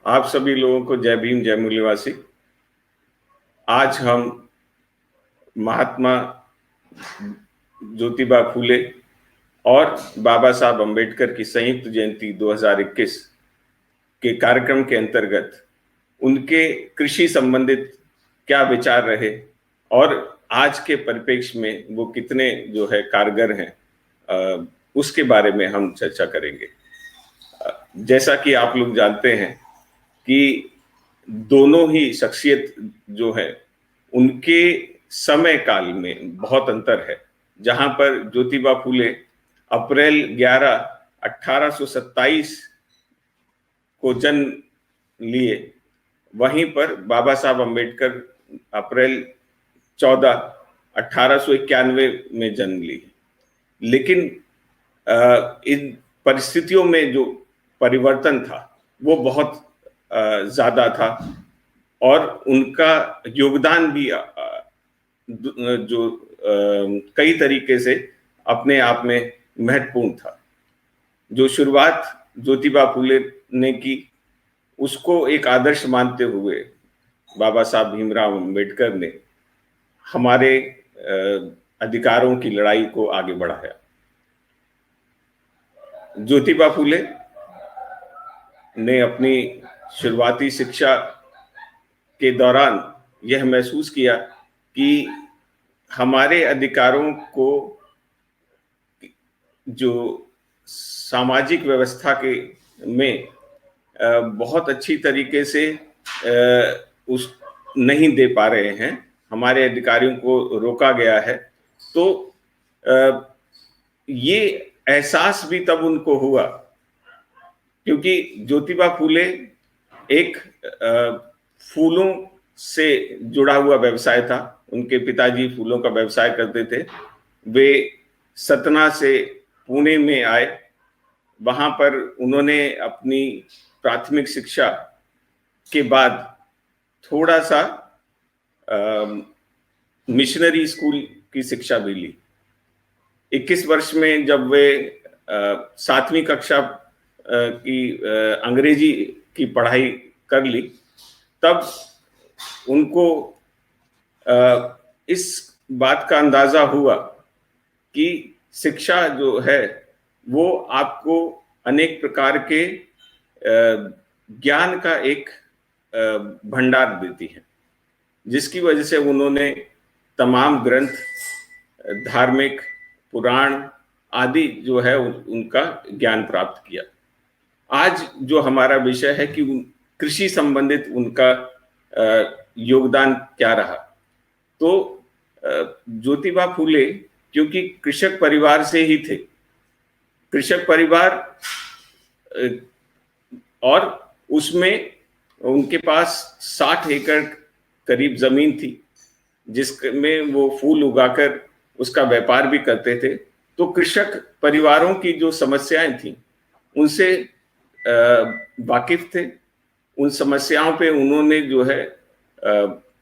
आप सभी लोगों को जय भीम, जय मूल्यवासी। आज हम महात्मा ज्योतिबा फूले और बाबा साहब अंबेडकर की संयुक्त जयंती 2021 के कार्यक्रम के अंतर्गत उनके कृषि संबंधित क्या विचार रहे और आज के परिप्रेक्ष्य में वो कितने जो है कारगर हैं, उसके बारे में हम चर्चा करेंगे। जैसा कि आप लोग जानते हैं कि दोनों ही शख्सियत जो है उनके समय काल में बहुत अंतर है। जहां पर ज्योतिबा फूले अप्रैल 11 1827 को जन्म लिए, वहीं पर बाबा साहब अंबेडकर अप्रैल 14 1891 में जन्म लिए। लेकिन इन परिस्थितियों में जो परिवर्तन था वो बहुत ज्यादा था और उनका योगदान भी जो कई तरीके से अपने आप में महत्वपूर्ण था। जो शुरुआत ज्योतिबा फूले ने की, उसको एक आदर्श मानते हुए बाबा साहब भीमराव अम्बेडकर ने हमारे अधिकारों की लड़ाई को आगे बढ़ाया। ज्योतिबा फूले ने अपनी शुरुआती शिक्षा के दौरान यह महसूस किया कि हमारे अधिकारों को जो सामाजिक व्यवस्था के में बहुत अच्छी तरीके से उस नहीं दे पा रहे हैं, हमारे अधिकारियों को रोका गया है। तो ये एहसास भी तब उनको हुआ क्योंकि ज्योतिबा फूले एक फूलों से जुड़ा हुआ व्यवसाय था। उनके पिताजी फूलों का व्यवसाय करते थे। वे सतना से पुणे में आए। वहां पर उन्होंने अपनी प्राथमिक शिक्षा के बाद थोड़ा सा मिशनरी स्कूल की शिक्षा भी ली। 21 वर्ष में जब वे 7वीं कक्षा की अंग्रेजी की पढ़ाई कर ली, तब उनको इस बात का अंदाजा हुआ कि शिक्षा जो है वो आपको अनेक प्रकार के ज्ञान का एक भंडार देती है, जिसकी वजह से उन्होंने तमाम ग्रंथ, धार्मिक, पुराण आदि जो है उनका ज्ञान प्राप्त किया। आज जो हमारा विषय है कि कृषि संबंधित उनका योगदान क्या रहा, तो ज्योतिबा फूले क्योंकि कृषक परिवार से ही थे, कृषक परिवार और उसमें उनके पास 60 एकड़ करीब जमीन थी, जिसमें वो फूल उगाकर उसका व्यापार भी करते थे। तो कृषक परिवारों की जो समस्याएं थी उनसे वाकिफ थे। उन समस्याओं पे उन्होंने जो है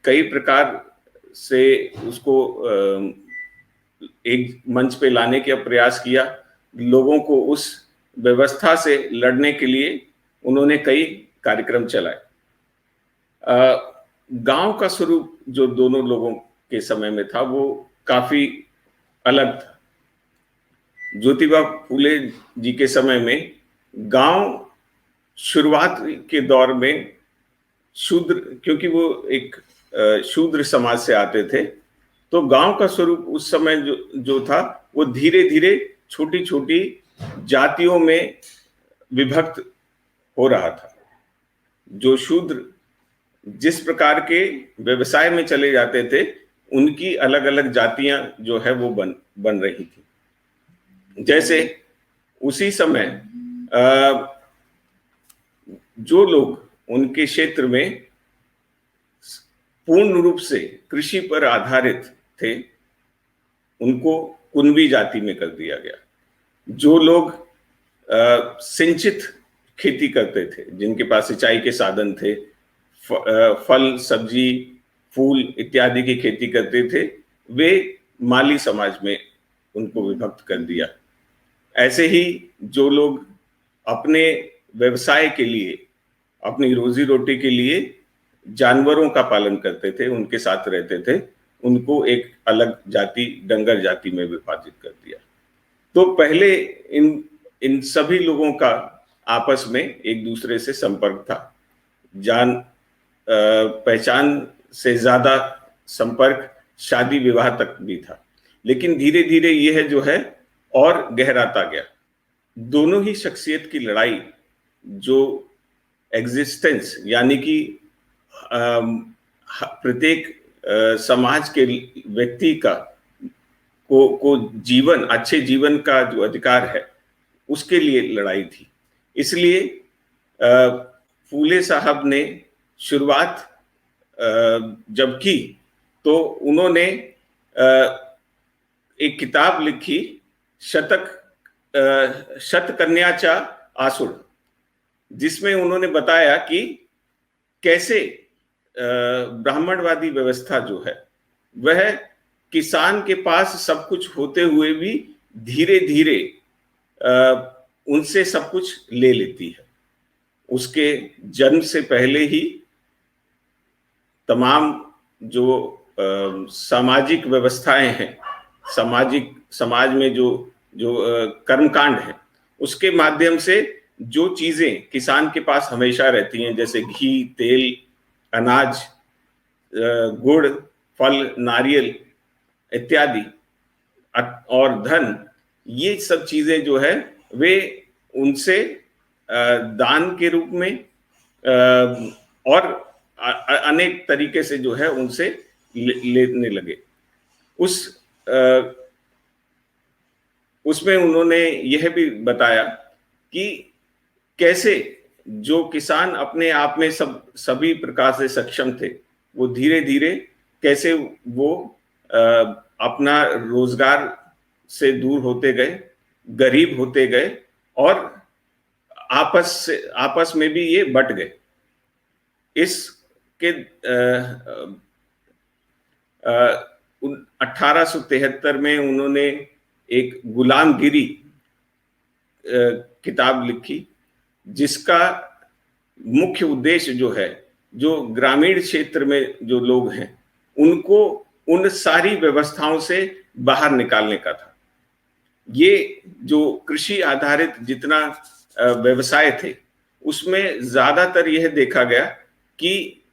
कई प्रकार से उसको एक मंच पे लाने का प्रयास किया। लोगों को उस व्यवस्था से लड़ने के लिए उन्होंने कई कार्यक्रम चलाए। गांव का स्वरूप जो दोनों लोगों के समय में था वो काफी अलग था। ज्योतिबा फूले जी के समय में गांव शुरुआत के दौर में शूद्र, क्योंकि वो एक शूद्र समाज से आते थे, तो गांव का स्वरूप उस समय जो था वो धीरे धीरे छोटी छोटी जातियों में विभक्त हो रहा था। जो शूद्र जिस प्रकार के व्यवसाय में चले जाते थे, उनकी अलग अलग जातियां जो है वो बन रही थी। जैसे उसी समय जो लोग उनके क्षेत्र में पूर्ण रूप से कृषि पर आधारित थे, उनको कुनबी जाति में कर दिया गया। जो लोग सिंचित खेती करते थे, जिनके पास सिंचाई के साधन थे, फल, सब्जी, फूल इत्यादि की खेती करते थे, वे माली समाज में उनको विभक्त कर दिया। ऐसे ही जो लोग अपने व्यवसाय के लिए अपनी रोजी रोटी के लिए जानवरों का पालन करते थे, उनके साथ रहते थे, उनको एक अलग जाति, डंगर जाति में विभाजित कर दिया। तो पहले इन इन सभी लोगों का आपस में एक दूसरे से संपर्क था, जान पहचान से ज्यादा संपर्क शादी विवाह तक भी था। लेकिन धीरे धीरे यह जो है और गहराता गया। दोनों ही शख्सियत की लड़ाई, जो एग्जिस्टेंस यानी कि प्रत्येक समाज के व्यक्ति का को जीवन, अच्छे जीवन का जो अधिकार है, उसके लिए लड़ाई थी। इसलिए फूले साहब ने शुरुआत जब की तो उन्होंने एक किताब लिखी, शतकन्याचा आसुड़, जिसमें उन्होंने बताया कि कैसे ब्राह्मणवादी व्यवस्था जो है वह किसान के पास सब कुछ होते हुए भी धीरे धीरे उनसे सब कुछ ले लेती है। उसके जन्म से पहले ही तमाम जो सामाजिक व्यवस्थाएं हैं, समाज में जो कर्मकांड है, उसके माध्यम से जो चीजें किसान के पास हमेशा रहती हैं, जैसे घी, तेल, अनाज, गुड़, फल, नारियल इत्यादि और धन, ये सब चीजें जो है वे उनसे दान के रूप में और अनेक तरीके से जो है उनसे लेने लगे। उसमें उन्होंने यह भी बताया कि कैसे जो किसान अपने आप में सभी प्रकार से सक्षम थे, वो धीरे धीरे कैसे वो अपना रोजगार से दूर होते गए, गरीब होते गए और आपस में भी ये बट गए। इसके 1873 में उन्होंने एक गुलामगिरी किताब लिखी, जिसका मुख्य उद्देश्य जो है, जो ग्रामीण क्षेत्र में जो लोग हैं उनको उन सारी व्यवस्थाओं से बाहर निकालने का था। ये जो कृषि आधारित जितना व्यवसाय थे, उसमें ज्यादातर यह देखा गया कि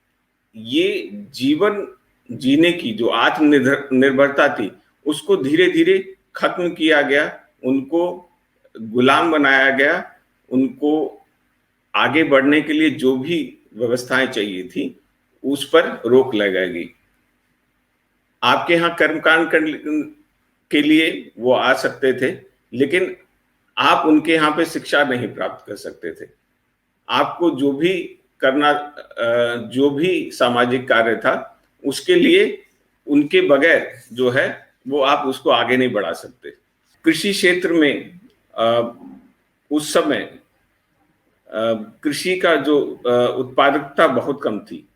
ये जीवन जीने की जो आत्मनिर्भरता थी, उसको धीरे धीरे खत्म किया गया, उनको गुलाम बनाया गया। उनको आगे बढ़ने के लिए जो भी व्यवस्थाएं चाहिए थी, उस पर रोक लगाई गई। आपके यहाँ कर्मकांड के लिए वो आ सकते थे, लेकिन आप उनके यहाँ पे शिक्षा नहीं प्राप्त कर सकते थे। आपको जो भी करना, जो भी सामाजिक कार्य था, उसके लिए उनके बगैर जो है वो आप उसको आगे नहीं बढ़ा सकते। कृषि क्षेत्र में उस समय कृषि का जो उत्पादकता बहुत कम थी।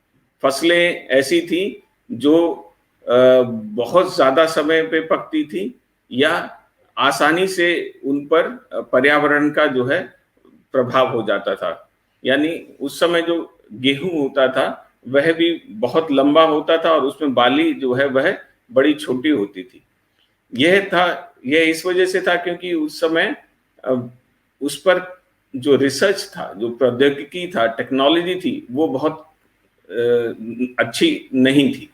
फसलें ऐसी थी जो बहुत ज्यादा समय पे पकती थी या आसानी से उन पर पर्यावरण का जो है प्रभाव हो जाता था। यानी उस समय जो गेहूं होता था वह भी बहुत लंबा होता था और उसमें बाली जो है वह बड़ी छोटी होती थी। यह इस वजह से था क्योंकि उस समय उस पर जो रिसर्च था, जो प्रौद्योगिकी था, टेक्नोलॉजी थी, वो बहुत अच्छी नहीं थी।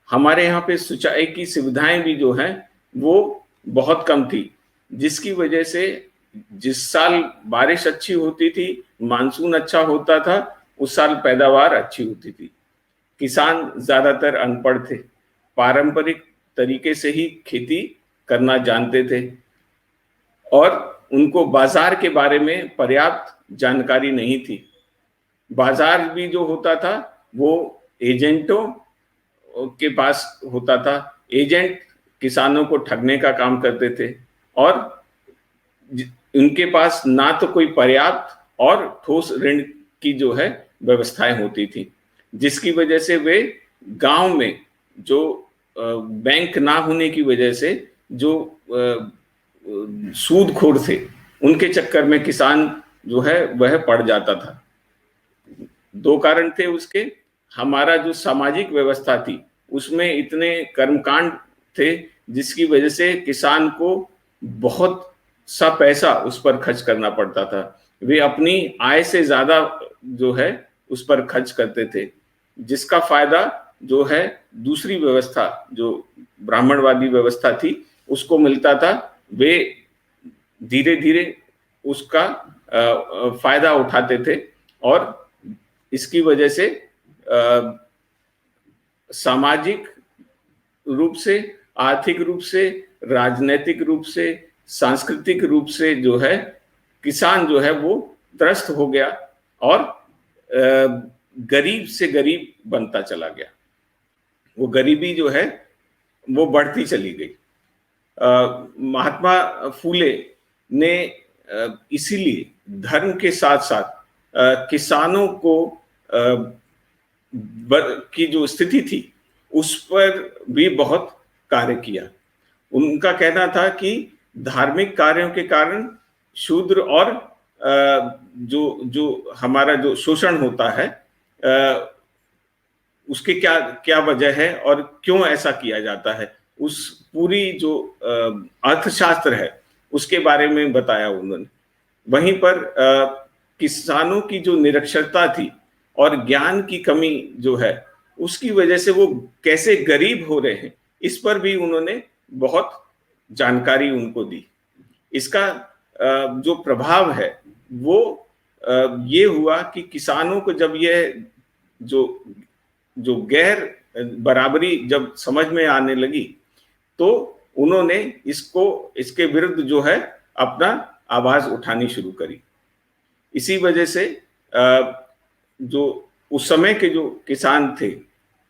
हमारे यहाँ पे सिंचाई की सुविधाएं भी जो हैं वो बहुत कम थी, जिसकी वजह से जिस साल बारिश अच्छी होती थी, मानसून अच्छा होता था, उस साल पैदावार अच्छी होती थी। किसान ज्यादातर अनपढ़ थे, पारंपरिक तरीके से ही खेती करना जानते थे और उनको बाजार के बारे में पर्याप्त जानकारी नहीं थी। बाजार भी जो होता था वो एजेंटों के पास होता था। एजेंट किसानों को ठगने का काम करते थे और उनके पास ना तो कोई पर्याप्त और ठोस ऋण की जो है व्यवस्थाएं होती थी, जिसकी वजह से वे गांव में जो बैंक ना होने की वजह से जो सूदखोर थे, उनके चक्कर में किसान जो है वह पड़ जाता था। दो कारण थे उसके। हमारा जो सामाजिक व्यवस्था थी उसमें इतने कर्मकांड थे जिसकी वजह से किसान को बहुत सा पैसा उस पर खर्च करना पड़ता था। वे अपनी आय से ज्यादा जो है उस पर खर्च करते थे, जिसका फायदा जो है दूसरी व्यवस्था जो ब्राह्मणवादी व्यवस्था थी उसको मिलता था। वे धीरे धीरे उसका फायदा उठाते थे और इसकी वजह से सामाजिक रूप से, आर्थिक रूप से, राजनीतिक रूप से, सांस्कृतिक रूप से जो है किसान जो है वो त्रस्त हो गया और गरीब से गरीब बनता चला गया। वो गरीबी जो है वो बढ़ती चली गई। महात्मा फूले ने इसीलिए धर्म के साथ साथ किसानों को की जो स्थिति थी उस पर भी बहुत कार्य किया। उनका कहना था कि धार्मिक कार्यों के कारण शूद्र और जो जो हमारा जो शोषण होता है उसके क्या क्या वजह है और क्यों ऐसा किया जाता है, उस पूरी जो अर्थशास्त्र है उसके बारे में बताया उन्होंने। वहीं पर किसानों की जो निरक्षरता थी और ज्ञान की कमी जो है उसकी वजह से वो कैसे गरीब हो रहे हैं इस पर भी उन्होंने बहुत जानकारी उनको दी। इसका जो प्रभाव है वो ये हुआ कि किसानों को जब यह जो जो गैर बराबरी जब समझ में आने लगी तो उन्होंने इसके विरुद्ध जो है अपना आवाज उठानी शुरू करी। इसी वजह से जो उस समय के जो किसान थे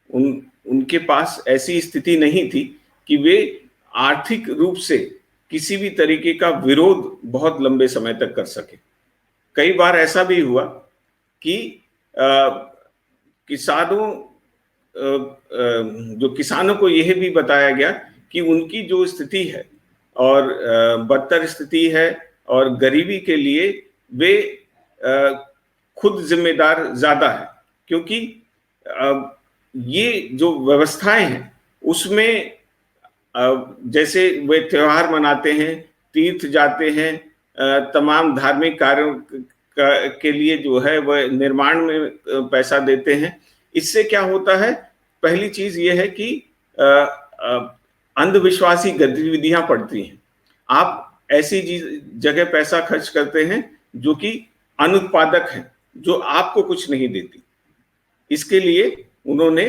उनके पास ऐसी स्थिति नहीं थी कि वे आर्थिक रूप से किसी भी तरीके का विरोध बहुत लंबे समय तक कर सके। कई बार ऐसा भी हुआ कि किसानों को यह भी बताया गया कि उनकी जो स्थिति है और बदतर स्थिति है और गरीबी के लिए वे खुद जिम्मेदार ज्यादा है, क्योंकि ये जो व्यवस्थाएं हैं उसमें जैसे वे त्योहार मनाते हैं, तीर्थ जाते हैं, तमाम धार्मिक कार्यों के लिए जो है वह निर्माण में पैसा देते हैं। इससे क्या होता है, पहली चीज ये है कि अंधविश्वासी गतिविधियां पड़ती हैं। आप ऐसी जगह पैसा खर्च करते हैं जो कि अनुत्पादक है, जो आपको कुछ नहीं देती। इसके लिए उन्होंने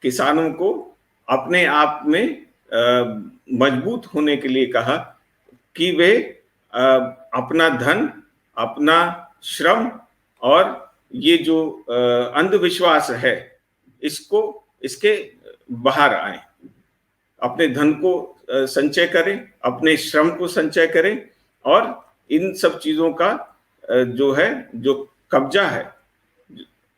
किसानों को अपने आप में मजबूत होने के लिए कहा कि वे अपना धन, अपना श्रम और ये जो अंधविश्वास है इसके बाहर आए, अपने धन को संचय करें, अपने श्रम को संचय करें और इन सब चीजों का जो है जो कब्जा है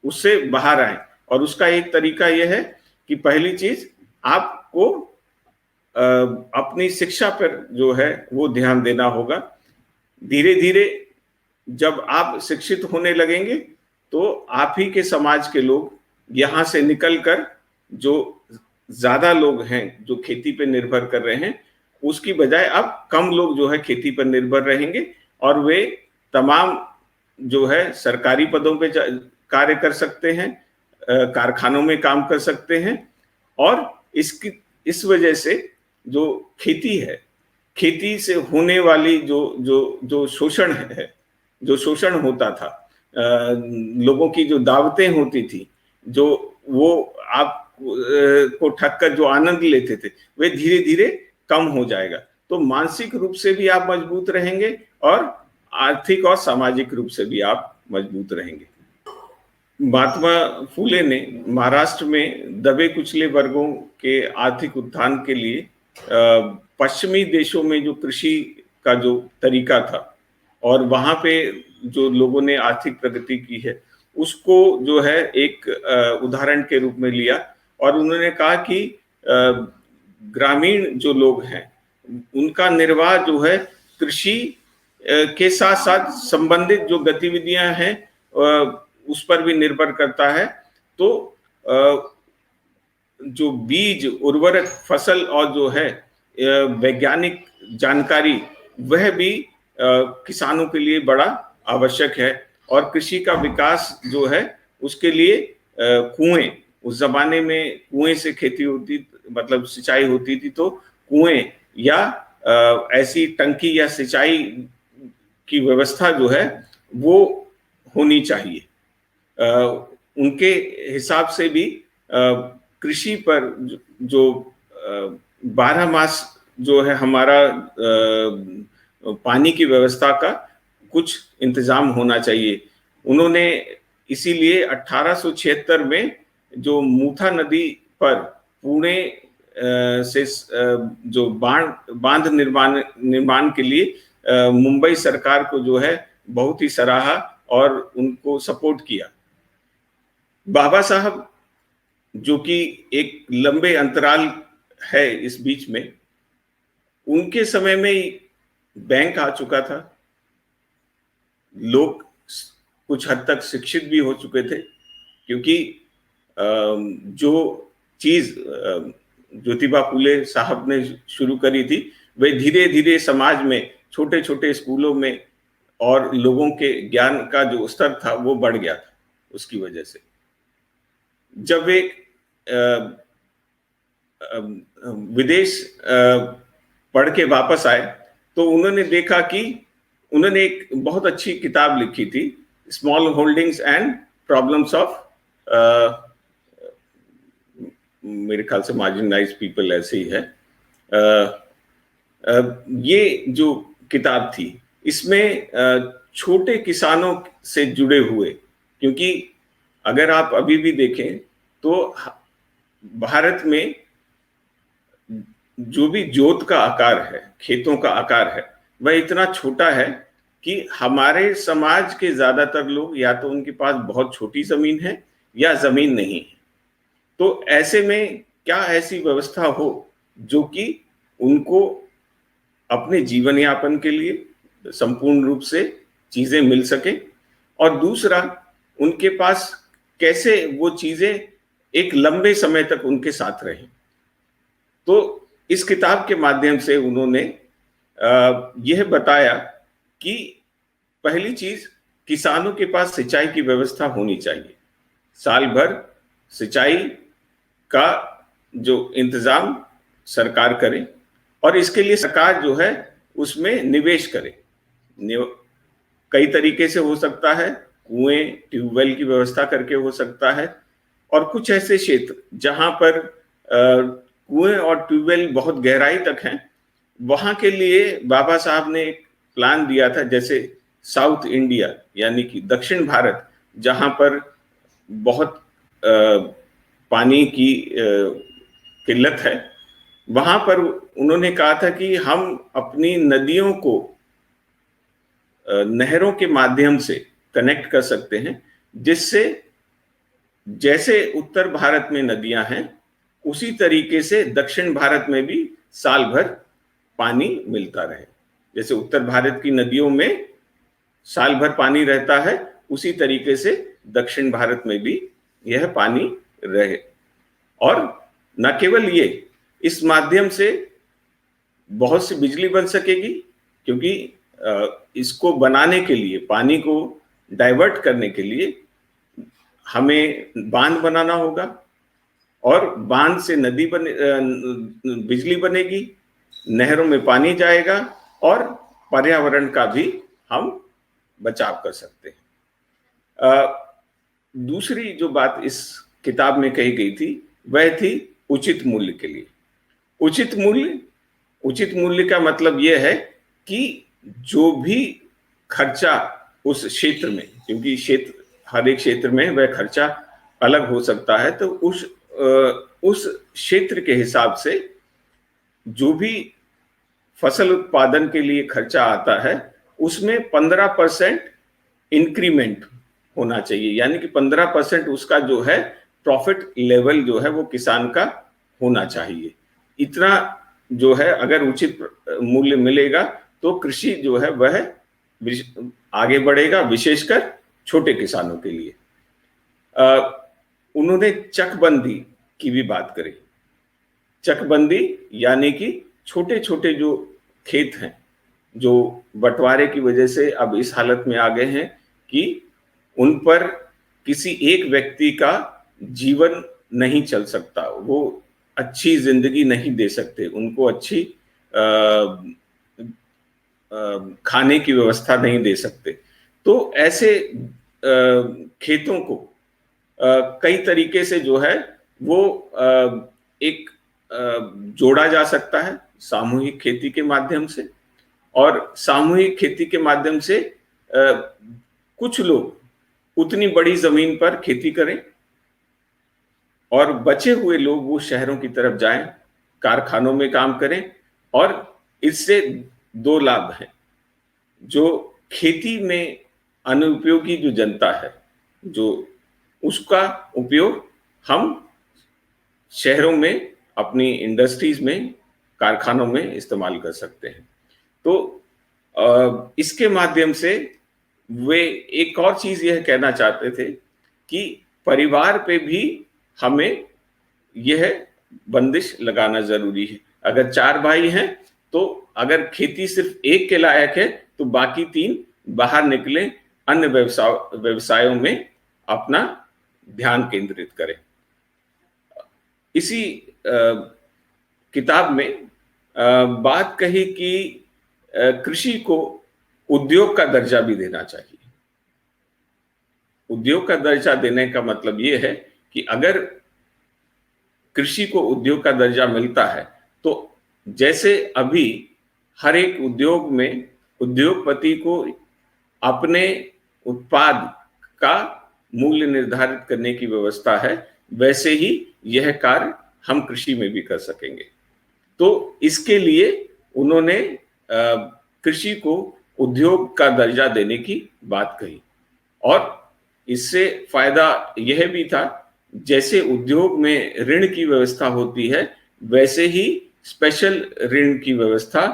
उससे बाहर आए। और उसका एक तरीका यह है कि पहली चीज आपको अपनी शिक्षा पर जो है वो ध्यान देना होगा। धीरे धीरे जब आप शिक्षित होने लगेंगे तो आप ही के समाज के लोग यहाँ से निकलकर जो ज्यादा लोग हैं जो खेती पर निर्भर कर रहे हैं उसकी बजाय अब कम लोग जो है खेती पर निर्भर रहेंगे और वे तमाम जो है सरकारी पदों पे कार्य कर सकते हैं, कारखानों में काम कर सकते हैं। और इस वजह से जो खेती है, खेती से होने वाली जो शोषण है, जो शोषण होता था, लोगों की जो दावतें होती थी, जो वो आप को ठग कर जो आनंद लेते थे, वे धीरे धीरे कम हो जाएगा। तो मानसिक रूप से भी आप मजबूत रहेंगे और आर्थिक और सामाजिक रूप से भी आप मजबूत रहेंगे। महात्मा फूले ने महाराष्ट्र में दबे कुचले वर्गों के आर्थिक उत्थान के लिए पश्चिमी देशों में जो कृषि का जो तरीका था और वहां पे जो लोगों ने आर्थिक प्रगति की है उसको जो है एक उदाहरण के रूप में लिया और उन्होंने कहा कि ग्रामीण जो लोग हैं उनका निर्वाह जो है कृषि के साथ साथ संबंधित जो गतिविधियां हैं उस पर भी निर्भर करता है। तो जो बीज, उर्वरक, फसल और जो है वैज्ञानिक जानकारी, वह भी किसानों के लिए बड़ा आवश्यक है। और कृषि का विकास जो है उसके लिए कुएं, उस जमाने में कुएं से खेती होती, मतलब सिंचाई होती थी, तो कुएं या ऐसी टंकी या सिंचाई की व्यवस्था जो है वो होनी चाहिए। उनके हिसाब से भी कृषि पर जो 12 मास जो है हमारा पानी की व्यवस्था का कुछ इंतजाम होना चाहिए। उन्होंने इसीलिए 1876 में जो मूथा नदी पर पुणे से जो बांध निर्माण के लिए मुंबई सरकार को जो है बहुत ही सराहा और उनको सपोर्ट किया। बाबा साहब, जो कि एक लंबे अंतराल है इस बीच में, उनके समय में ही बैंक आ चुका था, लोग कुछ हद तक शिक्षित भी हो चुके थे, क्योंकि जो चीज ज्योतिबा फूले साहब ने शुरू करी थी, वे धीरे धीरे समाज में छोटे छोटे स्कूलों में और लोगों के ज्ञान का जो स्तर था वो बढ़ गया था। उसकी वजह से जब वे विदेश पढ़ के वापस आए तो उन्होंने देखा कि उन्होंने एक बहुत अच्छी किताब लिखी थी, small holdings and problems of, मेरे ख्याल से मार्जिनलाइज्ड पीपल ऐसे ही है। ये जो किताब थी, इसमें छोटे किसानों से जुड़े हुए, क्योंकि अगर आप अभी भी देखें तो भारत में जो भी जोत का आकार है, खेतों का आकार है, वह इतना छोटा है कि हमारे समाज के ज्यादातर लोग या तो उनके पास बहुत छोटी जमीन है या जमीन नहीं है। तो ऐसे में क्या ऐसी व्यवस्था हो जो कि उनको अपने जीवन यापन के लिए संपूर्ण रूप से चीजें मिल सके, और दूसरा उनके पास कैसे वो चीजें एक लंबे समय तक उनके साथ रहें। तो इस किताब के माध्यम से उन्होंने यह बताया कि पहली चीज, किसानों के पास सिंचाई की व्यवस्था होनी चाहिए, साल भर सिंचाई का जो इंतजाम सरकार करे, और इसके लिए सरकार जो है उसमें निवेश करे। कई तरीके से हो सकता है, कुएं, ट्यूबवेल की व्यवस्था करके हो सकता है, और कुछ ऐसे क्षेत्र जहां पर कुएं और ट्यूबवेल बहुत गहराई तक हैं, वहां के लिए बाबा साहब ने एक प्लान दिया था, जैसे साउथ इंडिया यानी कि दक्षिण भारत, जहां पर बहुत पानी की किल्लत है, वहां पर उन्होंने कहा था कि हम अपनी नदियों को नहरों के माध्यम से कनेक्ट कर सकते हैं, जिससे जैसे उत्तर भारत में नदियां हैं उसी तरीके से दक्षिण भारत में भी साल भर पानी मिलता रहे। जैसे उत्तर भारत की नदियों में साल भर पानी रहता है, उसी तरीके से दक्षिण भारत में भी यह पानी रहे। और न केवल ये, इस माध्यम से बहुत सी बिजली बन सकेगी, क्योंकि इसको बनाने के लिए, पानी को डाइवर्ट करने के लिए हमें बांध बनाना होगा, और बांध से नदी बिजली बनेगी, नहरों में पानी जाएगा, और पर्यावरण का भी हम बचाव कर सकते हैं। दूसरी जो बात इस किताब में कही गई थी वह थी उचित मूल्य के लिए। उचित मूल्य का मतलब यह है कि जो भी खर्चा उस क्षेत्र में, क्योंकि हर एक क्षेत्र में वह खर्चा अलग हो सकता है, तो उस क्षेत्र के हिसाब से जो भी फसल उत्पादन के लिए खर्चा आता है उसमें 15% इंक्रीमेंट होना चाहिए, यानी कि 15% उसका जो है प्रॉफिट लेवल जो है वो किसान का होना चाहिए। इतना जो है अगर उचित मूल्य मिलेगा तो कृषि जो है वह आगे बढ़ेगा, विशेषकर छोटे किसानों के लिए। उन्होंने चकबंदी की भी बात करी। चकबंदी यानी कि छोटे-छोटे जो खेत हैं, जो बँटवारे की वजह से अब इस हालत में आ गए हैं कि उन पर किसी एक व्यक्ति का जीवन नहीं चल सकता। वो अच्छी ज़िंदगी नहीं दे सकते, उनको अच्छी अ खाने की व्यवस्था नहीं दे सकते। तो ऐसे खेतों को कई तरीके से जो है वो एक जोड़ा जा सकता है सामूहिक खेती के माध्यम से, और सामूहिक खेती के माध्यम से कुछ लोग उतनी बड़ी ज़मीन पर खेती करें और बचे हुए लोग वो शहरों की तरफ जाएँ, कारखानों में काम करें, और इससे 2 लाभ हैं। जो खेती में अनुपयोगी जो जनता है, जो उसका उपयोग हम शहरों में अपनी इंडस्ट्रीज में, कारखानों में इस्तेमाल कर सकते हैं। तो इसके माध्यम से वे एक और चीज़ यह कहना चाहते थे कि परिवार पे भी हमें यह बंदिश लगाना ज़रूरी है। अगर 4 भाई हैं, तो अगर खेती सिर्फ़ एक के लायक है, तो बाकी 3 बाहर निकलें, अन्य व्यवसायों में अपना ध्यान केंद्रित करें। इसी किताब में बात कही कि कृषि को उद्योग का दर्जा भी देना चाहिए। उद्योग का दर्जा देने का मतलब ये है कि अगर कृषि को उद्योग का दर्जा मिलता है, तो जैसे अभी हर एक उद्योग में उद्योगपति को अपने उत्पाद का मूल्य निर्धारित करने की व्यवस्था है, वैसे ही यह कार्य हम कृषि में भी कर सकेंगे। तो इसके लिए उन्होंने कृषि को उद्योग का दर्जा देने की बात कही, और इससे फायदा यह भी था, जैसे उद्योग में ऋण की व्यवस्था होती है, वैसे ही स्पेशल ऋण की व्यवस्था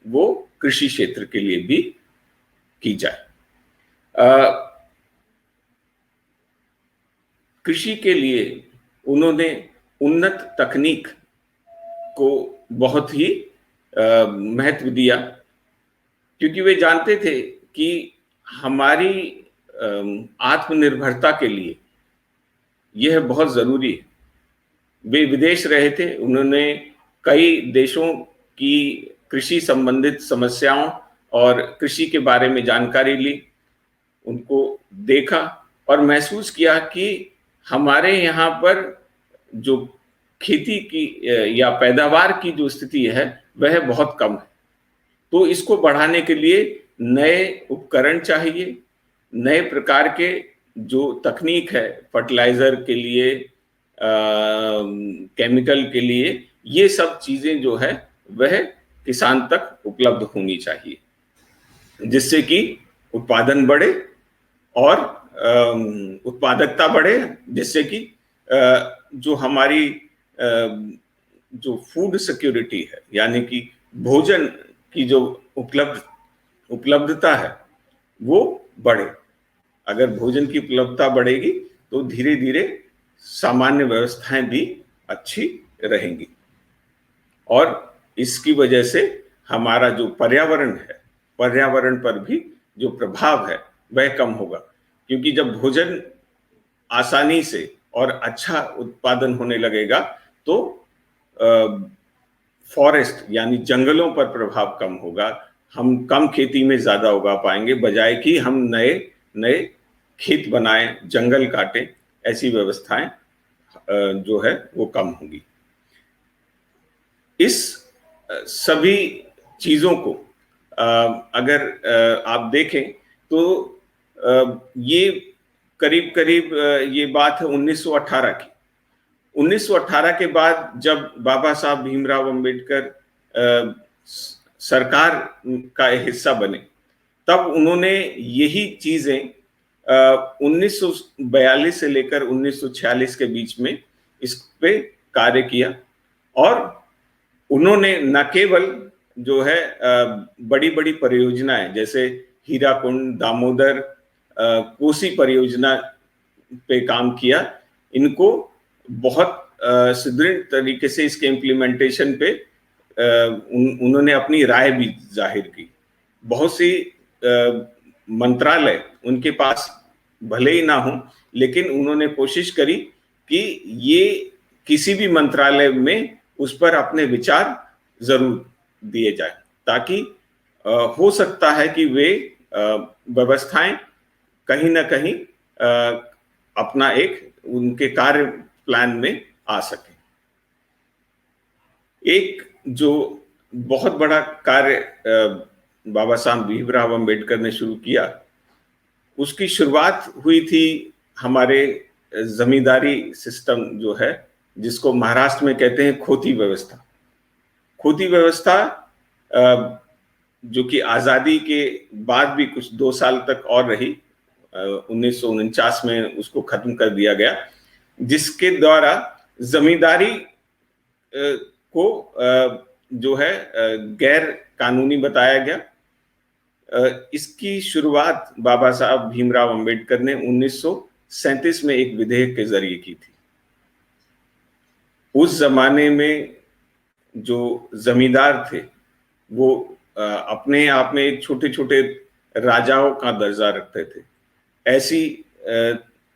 वो कृषि क्षेत्र के लिए भी की जाए। कृषि के लिए उन्होंने उन्नत तकनीक को बहुत ही महत्व दिया, क्योंकि वे जानते थे कि हमारी आत्मनिर्भरता के लिए यह बहुत ज़रूरी है। वे विदेश रहे थे, उन्होंने कई देशों की कृषि संबंधित समस्याओं और कृषि के बारे में जानकारी ली, उनको देखा और महसूस किया कि हमारे यहाँ पर जो खेती की या पैदावार की जो स्थिति है, वह बहुत कम है। तो इसको बढ़ाने के लिए नए उपकरण चाहिए, नए प्रकार के जो तकनीक है फर्टिलाइज़र के लिए, केमिकल के लिए, ये सब चीज़ें जो है वह किसान तक उपलब्ध होनी चाहिए, जिससे कि उत्पादन बढ़े और उत्पादकता बढ़े, जिससे कि जो हमारी जो फूड सिक्योरिटी है, यानी कि भोजन की जो उपलब्धता है, वो बढ़े। अगर भोजन की उपलब्धता बढ़ेगी, तो धीरे-धीरे सामान्य व्यवस्थाएं भी अच्छी रहेंगी, और इसकी वजह से हमारा जो पर्यावरण है, पर्यावरण पर भी जो प्रभाव है वह कम होगा, क्योंकि जब भोजन आसानी से और अच्छा उत्पादन होने लगेगा, तो फॉरेस्ट यानी जंगलों पर प्रभाव कम होगा, हम कम खेती में ज़्यादा उगा पाएंगे, बजाय कि हम नए नए खेत बनाएं, जंगल काटें। ऐसी व्यवस्थाएं जो है वो कम होंगी। इस सभी चीज़ों को अगर आप देखें, तो ये करीब-करीब ये बात है 1918 की। 1918 के बाद जब बाबा साहब भीमराव अंबेडकर सरकार का हिस्सा बने, तब उन्होंने यही चीज़ें 1942 से लेकर 1946 के बीच में इस पे कार्य किया, और उन्होंने न केवल जो है बड़ी-बड़ी परियोजनाएं जैसे हीराकुंड, दामोदर, कोसी परियोजना पे काम किया, इनको बहुत सुदृढ़ तरीके से इसके इम्प्लीमेंटेशन पे उन्होंने अपनी राय भी जाहिर की। बहुत सी मंत्रालय उनके पास भले ही ना हो, लेकिन उन्होंने कोशिश करी कि ये किसी भी मंत्रालय में उस पर अपने विचार जरूर दिए जाए, ताकि हो सकता है कि वे व्यवस्थाएं कहीं ना कहीं अपना एक उनके कार्य प्लान में आ सके। एक जो बहुत बड़ा कार्य बाबा साहब भीमराव अंबेडकर ने शुरू किया, उसकी शुरुआत हुई थी हमारे जमींदारी सिस्टम जो है, जिसको महाराष्ट्र में कहते हैं खोती व्यवस्था। खोती व्यवस्था जो कि आजादी के बाद भी कुछ 2 साल तक और रही, 1949 में उसको खत्म कर दिया गया, जिसके द्वारा जमींदारी को जो है गैर कानूनी बताया गया। इसकी शुरुआत बाबा साहब भीमराव अंबेडकर ने 1937 में एक विधेयक के जरिए की थी। उस जमाने में जो जमींदार थे वो अपने आप में एक छोटे छोटे राजाओं का दर्जा रखते थे। ऐसी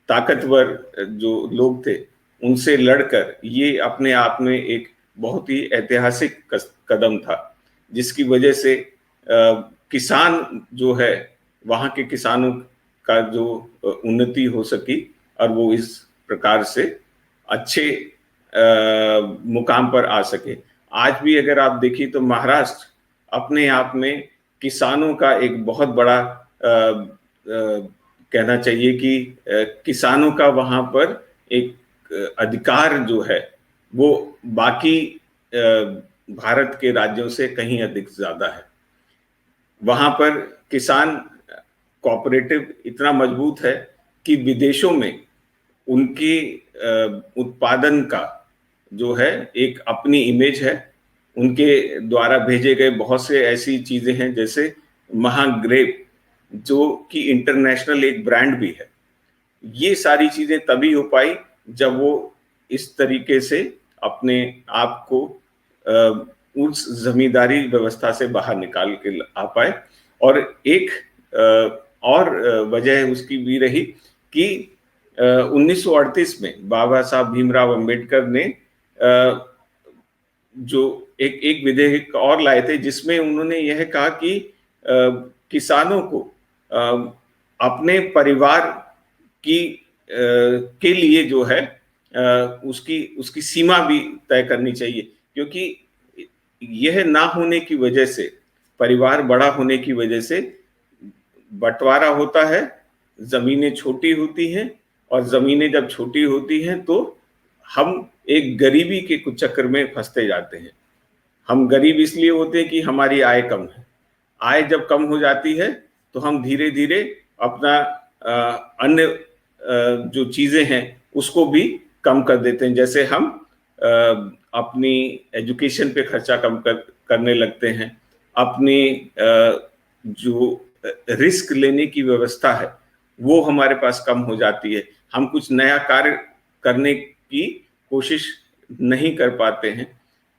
ताकतवर जो लोग थे उनसे लड़कर ये अपने आप में एक बहुत ही ऐतिहासिक कदम था, जिसकी वजह से किसान जो है, वहाँ के किसानों का जो उन्नति हो सकी और वो इस प्रकार से अच्छे मुकाम पर आ सके। आज भी अगर आप देखिए तो महाराष्ट्र अपने आप में किसानों का एक बहुत बड़ा कहना चाहिए कि किसानों का वहाँ पर एक अधिकार जो है वो बाकी भारत के राज्यों से कहीं अधिक ज्यादा है। वहाँ पर किसान कोऑपरेटिव इतना मजबूत है कि विदेशों में उनकी उत्पादन का जो है एक अपनी इमेज है। उनके द्वारा भेजे गए बहुत से ऐसी चीजें हैं, जैसे महाग्रेप जो कि इंटरनेशनल एक ब्रांड भी है। ये सारी चीजें तभी हो पाई जब वो इस तरीके से अपने आप को उस जमींदारी व्यवस्था से बाहर निकाल के आ पाए। और एक और वजह उसकी भी रही कि 1938 में बाबा साहब भीमराव अंबेडकर ने जो एक विधेयक और लाए थे, जिसमें उन्होंने यह कहा कि किसानों को अपने परिवार की के लिए जो है उसकी सीमा भी तय करनी चाहिए, क्योंकि यह ना होने की वजह से, परिवार बड़ा होने की वजह से बंटवारा होता है, जमीनें छोटी होती हैं, और जमीनें जब छोटी होती हैं तो हम एक गरीबी के कुछ चक्कर में फंसते जाते हैं। हम गरीब इसलिए होते हैं कि हमारी आय कम है। आय जब कम हो जाती है तो हम धीरे धीरे अपना अन्य जो चीजें हैं उसको भी कम कर देते हैं। जैसे हम अपनी एजुकेशन पे खर्चा कम करने लगते हैं, अपनी जो रिस्क लेने की व्यवस्था है वो हमारे पास कम हो जाती है। हम कुछ नया कार्य करने की कोशिश नहीं कर पाते हैं।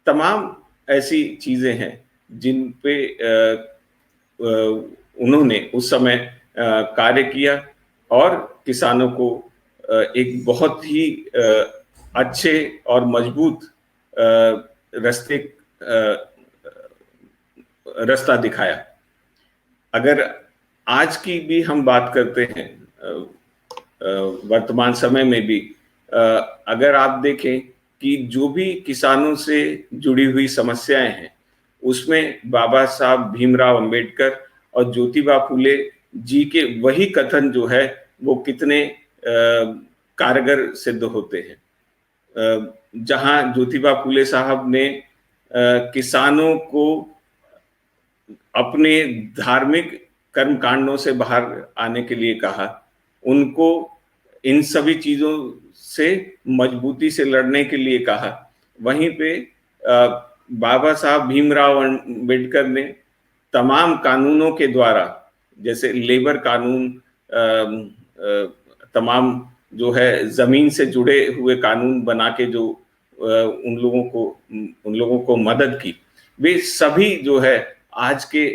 तमाम ऐसी चीजें हैं जिन पे उन्होंने उस समय कार्य किया और किसानों को एक बहुत ही अच्छे और मजबूत रास्ता दिखाया। अगर आज की भी हम बात करते हैं, वर्तमान समय में भी अगर आप देखें कि जो भी किसानों से जुड़ी हुई समस्याएं हैं, उसमें बाबा साहब भीमराव अंबेडकर और ज्योतिबा फूले जी के वही कथन जो है वो कितने कारगर सिद्ध होते हैं। जहां ज्योतिबा फूले साहब ने किसानों को अपने धार्मिक कर्मकांडों से बाहर आने के लिए कहा, उनको इन सभी चीजों से मजबूती से लड़ने के लिए कहा, वहीं पे बाबा साहब भीमराव अंबेडकर ने तमाम कानूनों के द्वारा, जैसे लेबर कानून, तमाम जो है जमीन से जुड़े हुए कानून बना के जो उन लोगों को मदद की, वे सभी जो है आज के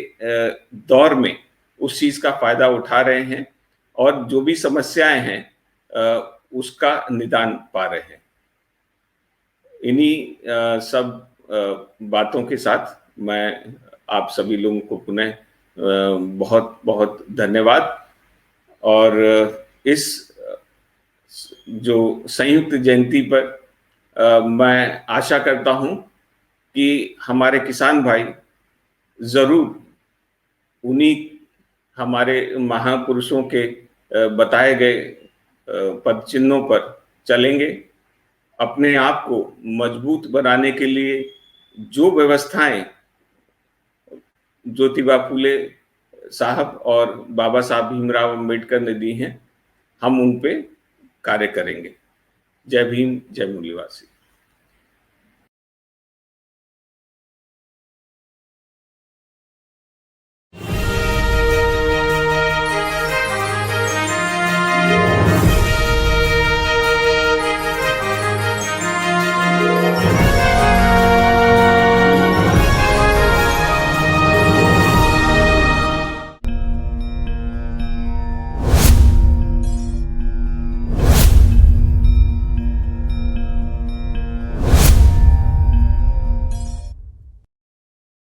दौर में उस चीज का फायदा उठा रहे हैं और जो भी समस्याएं हैं उसका निदान पा रहे हैं। इन्हीं सब बातों के साथ मैं आप सभी लोगों को पुनः बहुत बहुत धन्यवाद। और इस जो संयुक्त जयंती पर मैं आशा करता हूं कि हमारे किसान भाई जरूर उन्हीं हमारे महापुरुषों के बताए गए पद चिन्हों पर चलेंगे। अपने आप को मजबूत बनाने के लिए जो व्यवस्थाएं ज्योतिबा फूले साहब और बाबा साहब भीमराव अंबेडकर ने दी हैं, हम उन पे कार्य करेंगे। जय भीम, जय मूल्यवासी।